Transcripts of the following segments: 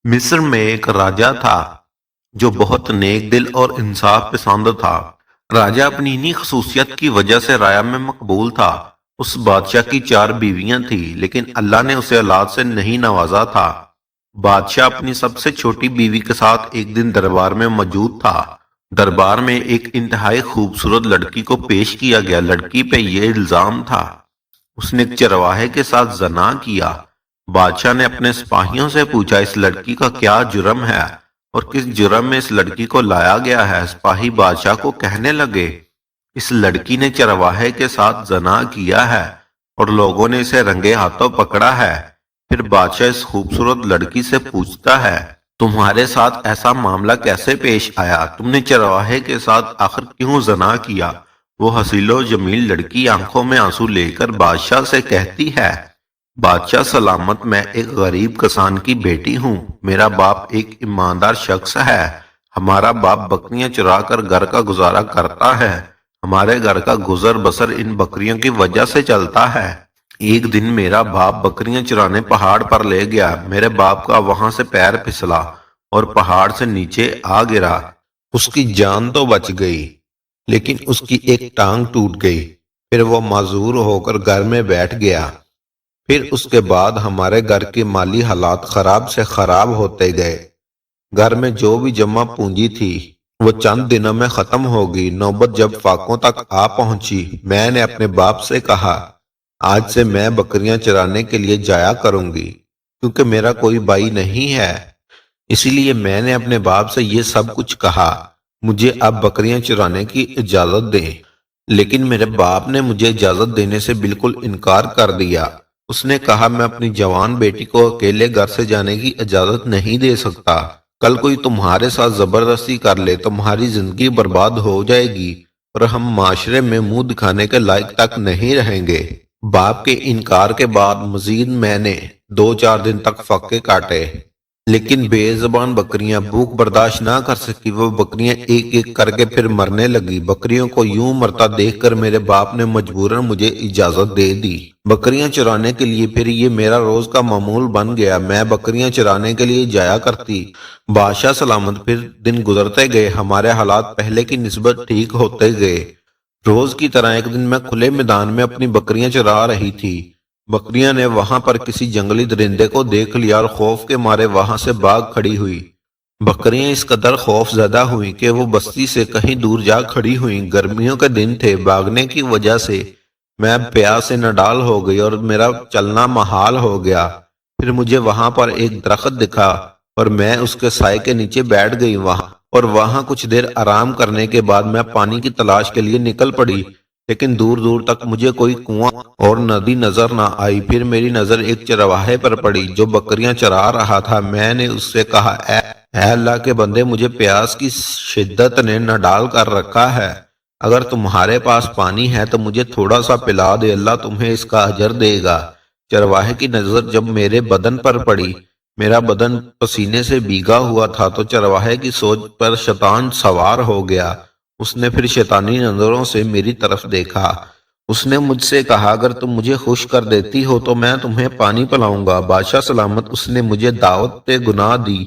مصر میں ایک راجا تھا جو بہت نیک دل اور انصاف پسند تھا۔ راجا اپنی انہی خصوصیت کی وجہ سے رایا میں مقبول تھا۔ اس بادشاہ کی 4 بیویاں تھیں لیکن اللہ نے اسے اولاد سے نہیں نوازا تھا۔ بادشاہ اپنی سب سے چھوٹی بیوی کے ساتھ ایک دن دربار میں موجود تھا۔ دربار میں ایک انتہائی خوبصورت لڑکی کو پیش کیا گیا۔ لڑکی پہ یہ الزام تھا اس نے ایک چرواہے کے ساتھ زنا کیا۔ بادشاہ نے اپنے سپاہیوں سے پوچھا اس لڑکی کا کیا جرم ہے اور کس جرم میں اس لڑکی کو لایا گیا ہے۔ سپاہی بادشاہ کو کہنے لگے اس لڑکی نے چرواہے کے ساتھ زنا کیا ہے اور لوگوں نے اسے رنگے ہاتھوں پکڑا ہے۔ پھر بادشاہ اس خوبصورت لڑکی سے پوچھتا ہے تمہارے ساتھ ایسا معاملہ کیسے پیش آیا؟ تم نے چرواہے کے ساتھ آخر کیوں زنا کیا؟ وہ حسین و جمیل لڑکی آنکھوں میں آنسو لے کر بادشاہ سے کہتی ہے بادشاہ سلامت، میں ایک غریب کسان کی بیٹی ہوں۔ میرا باپ ایک ایماندار شخص ہے۔ ہمارا باپ بکریاں چرا کر گھر کا گزارا کرتا ہے۔ ہمارے گھر کا گزر بسر ان بکریوں کی وجہ سے چلتا ہے۔ ایک دن میرا باپ بکریاں چرانے پہاڑ پر لے گیا۔ میرے باپ کا وہاں سے پیر پھسلا اور پہاڑ سے نیچے آ گرا۔ اس کی جان تو بچ گئی لیکن اس کی ایک ٹانگ ٹوٹ گئی۔ پھر وہ معذور ہو کر گھر میں بیٹھ گیا۔ پھر اس کے بعد ہمارے گھر کے مالی حالات خراب سے خراب ہوتے گئے۔ گھر میں جو بھی جمع پونجی تھی وہ چند دنوں میں ختم ہوگی۔ نوبت جب فاقوں تک آ پہنچی، میں نے اپنے باپ سے کہا آج سے میں بکریاں چرانے کے لیے جایا کروں گی کیونکہ میرا کوئی بھائی نہیں ہے۔ اسی لیے میں نے اپنے باپ سے یہ سب کچھ کہا، مجھے اب بکریاں چرانے کی اجازت دیں۔ لیکن میرے باپ نے مجھے اجازت دینے سے بالکل انکار کر دیا۔ اس نے کہا میں اپنی جوان بیٹی کو اکیلے گھر سے جانے کی اجازت نہیں دے سکتا۔ کل کوئی تمہارے ساتھ زبردستی کر لے، تمہاری زندگی برباد ہو جائے گی اور ہم معاشرے میں منہ دکھانے کے لائق تک نہیں رہیں گے۔ باپ کے انکار کے بعد مزید میں نے 2-4 دن تک فاقے کاٹے لیکن بے زبان بکریاں بھوک برداشت نہ کر سکی۔ وہ بکریاں ایک ایک کر کے پھر مرنے لگی۔ بکریوں کو یوں مرتا دیکھ کر میرے باپ نے مجبوراً مجھے اجازت دے دی۔ بکریاں چرانے کے لیے پھر یہ میرا روز کا معمول بن گیا۔ میں بکریاں چرانے کے لیے جایا کرتی۔ بادشاہ سلامت پھر دن گزرتے گئے، ہمارے حالات پہلے کی نسبت ٹھیک ہوتے گئے۔ روز کی طرح ایک دن میں کھلے میدان میں اپنی بکریاں چرا رہی تھی۔ بکریاں نے وہاں پر کسی جنگلی درندے کو دیکھ لیا اور خوف کے مارے وہاں سے بھاگ کھڑی ہوئی۔ بکریاں اس قدر خوف زدہ ہوئیں کہ وہ بستی سے کہیں دور جا کھڑی ہوئیں۔ گرمیوں کے دن تھے، بھاگنے کی وجہ سے میں پیاس سے نڈال ہو گئی اور میرا چلنا محال ہو گیا۔ پھر مجھے وہاں پر ایک درخت دکھا اور میں اس کے سائے کے نیچے بیٹھ گئی وہاں کچھ دیر آرام کرنے کے بعد میں پانی کی تلاش کے لیے نکل پڑی، لیکن دور دور تک مجھے کوئی کنواں اور ندی نظر نہ آئی۔ پھر میری نظر ایک چرواہے پر پڑی جو بکریاں چرا رہا تھا۔ میں نے اس سے کہا اے اللہ کے بندے، مجھے پیاس کی شدت نے نڈال کر رکھا ہے، اگر تمہارے پاس پانی ہے تو مجھے تھوڑا سا پلا دے، اللہ تمہیں اس کا اجر دے گا۔ چرواہے کی نظر جب میرے بدن پر پڑی، میرا بدن پسینے سے بھیگا ہوا تھا تو چرواہے کی سوچ پر شیطان سوار ہو گیا۔ اس نے پھر شیطانی نظروں سے میری طرف دیکھا۔ اس نے مجھ سے کہا اگر تم مجھے خوش کر دیتی ہو تو میں تمہیں پانی پلاؤں گا۔ بادشاہ سلامت، اس نے مجھے دعوت گناہ دی۔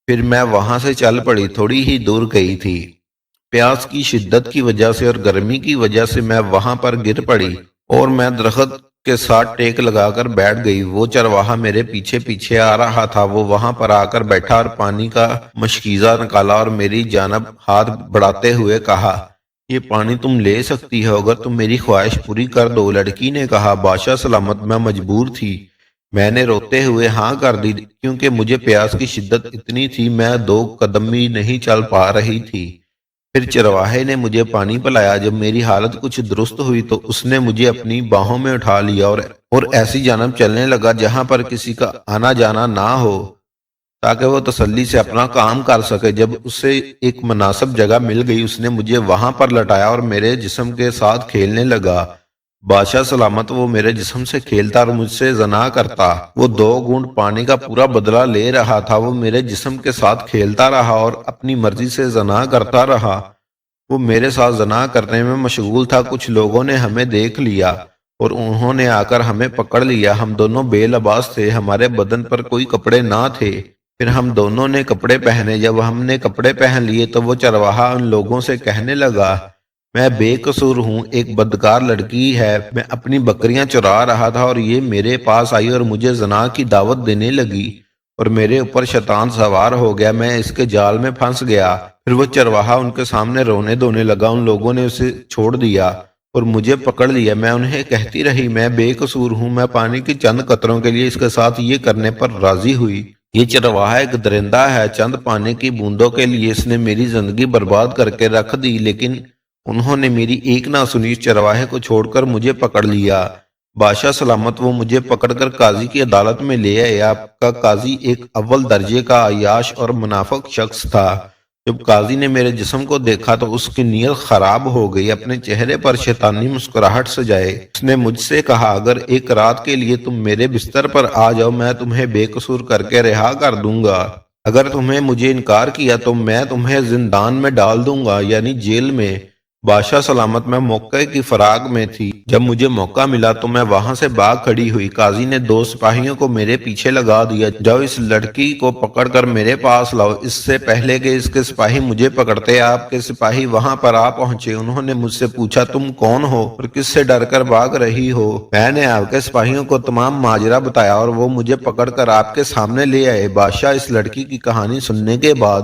پھر میں وہاں سے چل پڑی، تھوڑی ہی دور گئی تھی۔ پیاس کی شدت کی وجہ سے اور گرمی کی وجہ سے میں وہاں پر گر پڑی اور میں درخت کے ساتھ ٹیک لگا کر بیٹھ گئی۔ وہ چرواہا میرے پیچھے پیچھے آ رہا تھا۔ وہ وہاں پر آ کر بیٹھا اور پانی کا مشکیزہ نکالا اور میری جانب ہاتھ بڑھاتے ہوئے کہا یہ پانی تم لے سکتی ہو اگر تم میری خواہش پوری کر دو۔ لڑکی نے کہا بادشاہ سلامت، میں مجبور تھی۔ میں نے روتے ہوئے ہاں کر دی کیونکہ مجھے پیاس کی شدت اتنی تھی میں 2 قدم بھی نہیں چل پا رہی تھی۔ پھر چرواہے نے مجھے پانی پلایا۔ جب میری حالت کچھ درست ہوئی تو اس نے مجھے اپنی باہوں میں اٹھا لیا اور ایسی جانب چلنے لگا جہاں پر کسی کا آنا جانا نہ ہو تاکہ وہ تسلی سے اپنا کام کر سکے۔ جب اسے ایک مناسب جگہ مل گئی اس نے مجھے وہاں پر لٹایا اور میرے جسم کے ساتھ کھیلنے لگا۔ بادشاہ سلامت، وہ میرے جسم سے کھیلتا اور مجھ سے زنا کرتا۔ وہ 2 گھونٹ پانی کا پورا بدلہ لے رہا تھا۔ وہ میرے جسم کے ساتھ کھیلتا رہا اور اپنی مرضی سے زنا کرتا رہا۔ وہ میرے ساتھ زنا کرنے میں مشغول تھا۔ کچھ لوگوں نے ہمیں دیکھ لیا اور انہوں نے آ کر ہمیں پکڑ لیا۔ ہم دونوں بے لباس تھے، ہمارے بدن پر کوئی کپڑے نہ تھے۔ پھر ہم دونوں نے کپڑے پہنے۔ جب ہم نے کپڑے پہن لیے تو وہ چرواہا ان لوگوں سے کہنے لگا، میں بے قصور ہوں، ایک بدکار لڑکی ہے، میں اپنی بکریاں چرا رہا تھا اور یہ میرے پاس آئی اور مجھے زنا کی دعوت دینے لگی اور میرے اوپر شیطان سوار ہو گیا، میں اس کے جال میں پھنس گیا۔ پھر وہ چرواہا ان کے سامنے رونے دھونے لگا، ان لوگوں نے اسے چھوڑ دیا اور مجھے پکڑ لیا۔ میں انہیں کہتی رہی، میں بے قصور ہوں، میں پانی کی چند قطروں کے لیے اس کے ساتھ یہ کرنے پر راضی ہوئی۔ یہ چرواہا ایک درندہ ہے، چند پانی کی بوندوں کے لیے اس نے میری زندگی برباد کر کے رکھ دی، لیکن انہوں نے میری ایک نہ سنی، اس چرواہے کو چھوڑ کر مجھے پکڑ لیا۔ بادشاہ سلامت وہ مجھے پکڑ کر قاضی کی عدالت میں لے آئے۔ آپ کا قاضی ایک اول درجے کا عیاش اور منافق شخص تھا۔ جب قاضی نے میرے جسم کو دیکھا تو اس کی نیت خراب ہو گئی، اپنے چہرے پر شیطانی مسکراہٹ سجائے اس نے مجھ سے کہا، اگر ایک رات کے لیے تم میرے بستر پر آ جاؤ میں تمہیں بے قصور کر کے رہا کر دوں گا، اگر تمہیں مجھے انکار کیا تو میں تمہیں زندان میں ڈال دوں گا، یعنی جیل میں۔ بادشاہ سلامت میں موقع کی فراق میں تھی، جب مجھے موقع ملا تو میں وہاں سے بھاگ کھڑی ہوئی۔ قاضی نے 2 سپاہیوں کو میرے پیچھے لگا دیا، جاؤ اس لڑکی کو پکڑ کر میرے پاس لاؤ۔ اس سے پہلے کہ اس کے سپاہی مجھے پکڑتے آپ کے سپاہی وہاں پر آ پہنچے۔ انہوں نے مجھ سے پوچھا، تم کون ہو اور کس سے ڈر کر بھاگ رہی ہو؟ میں نے آپ کے سپاہیوں کو تمام ماجرا بتایا اور وہ مجھے پکڑ کر آپ کے سامنے لے آئے۔ بادشاہ اس لڑکی کی کہانی سننے کے بعد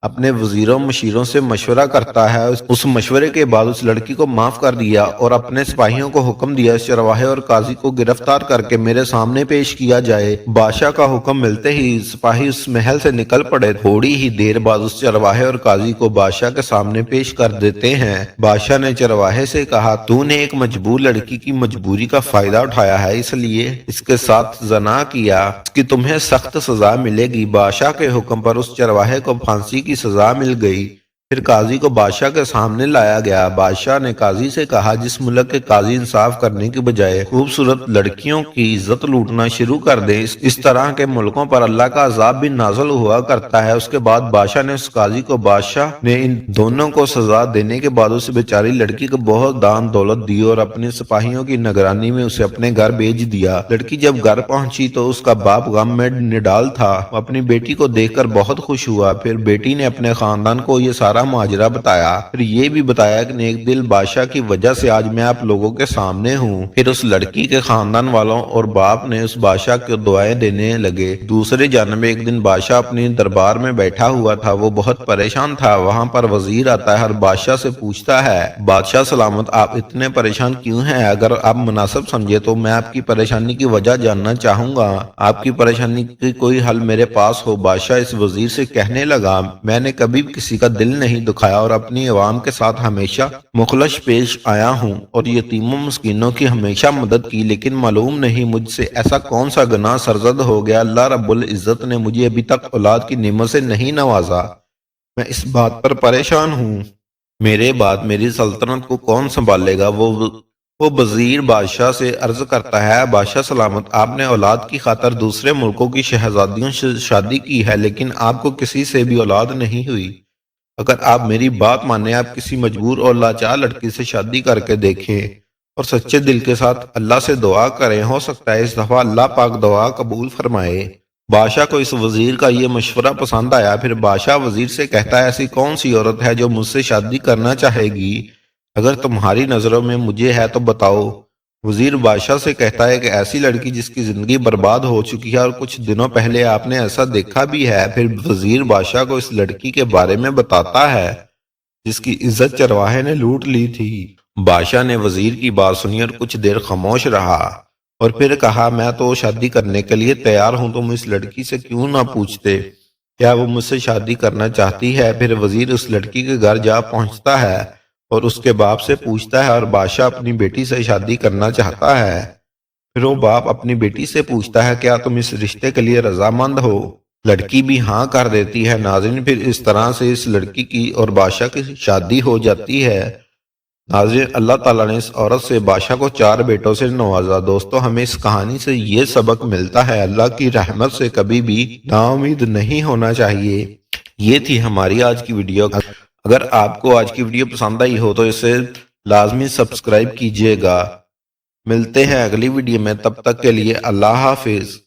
اپنے وزیروں مشیروں سے مشورہ کرتا ہے، اس مشورے کے بعد اس لڑکی کو معاف کر دیا اور اپنے سپاہیوں کو حکم دیا اس چرواہے اور قاضی کو گرفتار کر کے میرے سامنے پیش کیا جائے۔ بادشاہ کا حکم ملتے ہی سپاہی اس محل سے نکل پڑے۔ تھوڑی ہی دیر بعد اس چرواہے اور قاضی کو بادشاہ کے سامنے پیش کر دیتے ہیں۔ بادشاہ نے چرواہے سے کہا، تو نے ایک مجبور لڑکی کی مجبوری کا فائدہ اٹھایا ہے، اس لیے اس کے ساتھ زنا کیا، اس کی تمہیں سخت سزا ملے گی۔ بادشاہ کے حکم پر اس چرواہے کو پھانسی کی سزا مل گئی۔ پھر قاضی کو بادشاہ کے سامنے لایا گیا۔ بادشاہ نے قاضی سے کہا، جس ملک کے قاضی انصاف کرنے کی بجائے خوبصورت لڑکیوں کی عزت لوٹنا شروع کر دیں، اس طرح کے ملکوں پر اللہ کا عذاب بھی نازل ہوا کرتا ہے۔ اس کے بعد بادشاہ نے اس قاضی کو، بادشاہ نے ان دونوں کو سزا دینے کے بعد اس بیچاری لڑکی کو بہت دان دولت دی اور اپنے سپاہیوں کی نگرانی میں اسے اپنے گھر بھیج دیا۔ لڑکی جب گھر پہنچی تو اس کا باپ غم میں نڈال تھا، وہ اپنی بیٹی کو دیکھ کر بہت خوش ہوا۔ پھر بیٹی نے اپنے خاندان کو یہ سارا ماجرا بتایا، پھر یہ بھی بتایا کہ نیک دل بادشاہ کی وجہ سے آج میں آپ لوگوں کے سامنے ہوں۔ پھر اس لڑکی کے خاندان والوں اور باپ نے اس بادشاہ کو دعائیں دینے لگے۔ دوسری جانب ایک دن بادشاہ اپنی دربار میں بیٹھا ہوا تھا، وہ بہت پریشان تھا۔ وہاں پر وزیر آتا ہے اور بادشاہ سے پوچھتا ہے، بادشاہ سلامت آپ اتنے پریشان کیوں ہیں؟ اگر آپ مناسب سمجھے تو میں آپ کی پریشانی کی وجہ جاننا چاہوں گا، آپ کی پریشانی کی کوئی حل میرے پاس ہو۔ بادشاہ اس وزیر سے کہنے لگا، میں نے کبھی کسی کا دل نہیں دکھایا اور اپنی عوام کے ساتھ ہمیشہ مخلص پیش آیا ہوں اور یتیموں مسکینوں کی ہمیشہ مدد کی، لیکن معلوم نہیں مجھ سے ایسا کون سا گناہ سرزد ہو گیا، اللہ رب العزت نے مجھے ابھی تک اولاد کی نعمت سے نہیں نوازا، میں اس بات پر پریشان ہوں، میرے بعد میری سلطنت کو کون سنبھالے گا؟ وہ وزیر بادشاہ سے عرض کرتا ہے، بادشاہ سلامت آپ نے اولاد کی خاطر دوسرے ملکوں کی شہزادیوں سے شادی کی ہے، لیکن آپ کو کسی سے بھی اولاد نہیں ہوئی۔ اگر آپ میری بات مانیں، آپ کسی مجبور اور لاچار لڑکی سے شادی کر کے دیکھیں اور سچے دل کے ساتھ اللہ سے دعا کریں، ہو سکتا ہے اس دفعہ اللہ پاک دعا قبول فرمائے۔ بادشاہ کو اس وزیر کا یہ مشورہ پسند آیا۔ پھر بادشاہ وزیر سے کہتا ہے، ایسی کون سی عورت ہے جو مجھ سے شادی کرنا چاہے گی؟ اگر تمہاری نظروں میں مجھے ہے تو بتاؤ۔ وزیر بادشاہ سے کہتا ہے کہ ایسی لڑکی جس کی زندگی برباد ہو چکی ہے اور کچھ دنوں پہلے آپ نے ایسا دیکھا بھی ہے۔ پھر وزیر بادشاہ کو اس لڑکی کے بارے میں بتاتا ہے جس کی عزت چرواہے نے لوٹ لی تھی۔ بادشاہ نے وزیر کی بات سنی اور کچھ دیر خاموش رہا اور پھر کہا، میں تو شادی کرنے کے لیے تیار ہوں، تم اس لڑکی سے کیوں نہ پوچھتے کیا وہ مجھ سے شادی کرنا چاہتی ہے؟ پھر وزیر اس لڑکی کے گھر جا پہنچتا ہے اور اس کے باپ سے پوچھتا ہے اور بادشاہ اپنی بیٹی سے شادی کرنا چاہتا ہے۔ پھر وہ باپ اپنی بیٹی سے پوچھتا ہے، کیا تم اس رشتے کے لیے رضامند ہو؟ لڑکی بھی ہاں کر دیتی ہے۔ ناظرین، پھر اس طرح سے اس لڑکی کی اور بادشاہ کی شادی ہو جاتی ہے۔ ناظرین، اللہ تعالیٰ نے اس عورت سے بادشاہ کو 4 بیٹوں سے نوازا۔ دوستو، ہمیں اس کہانی سے یہ سبق ملتا ہے، اللہ کی رحمت سے کبھی بھی نا امید نہیں ہونا چاہیے۔ یہ تھی ہماری آج کی ویڈیو۔ اگر آپ کو آج کی ویڈیو پسند آئی ہو تو اسے لازمی سبسکرائب کیجئے گا۔ ملتے ہیں اگلی ویڈیو میں، تب تک کے لیے اللہ حافظ۔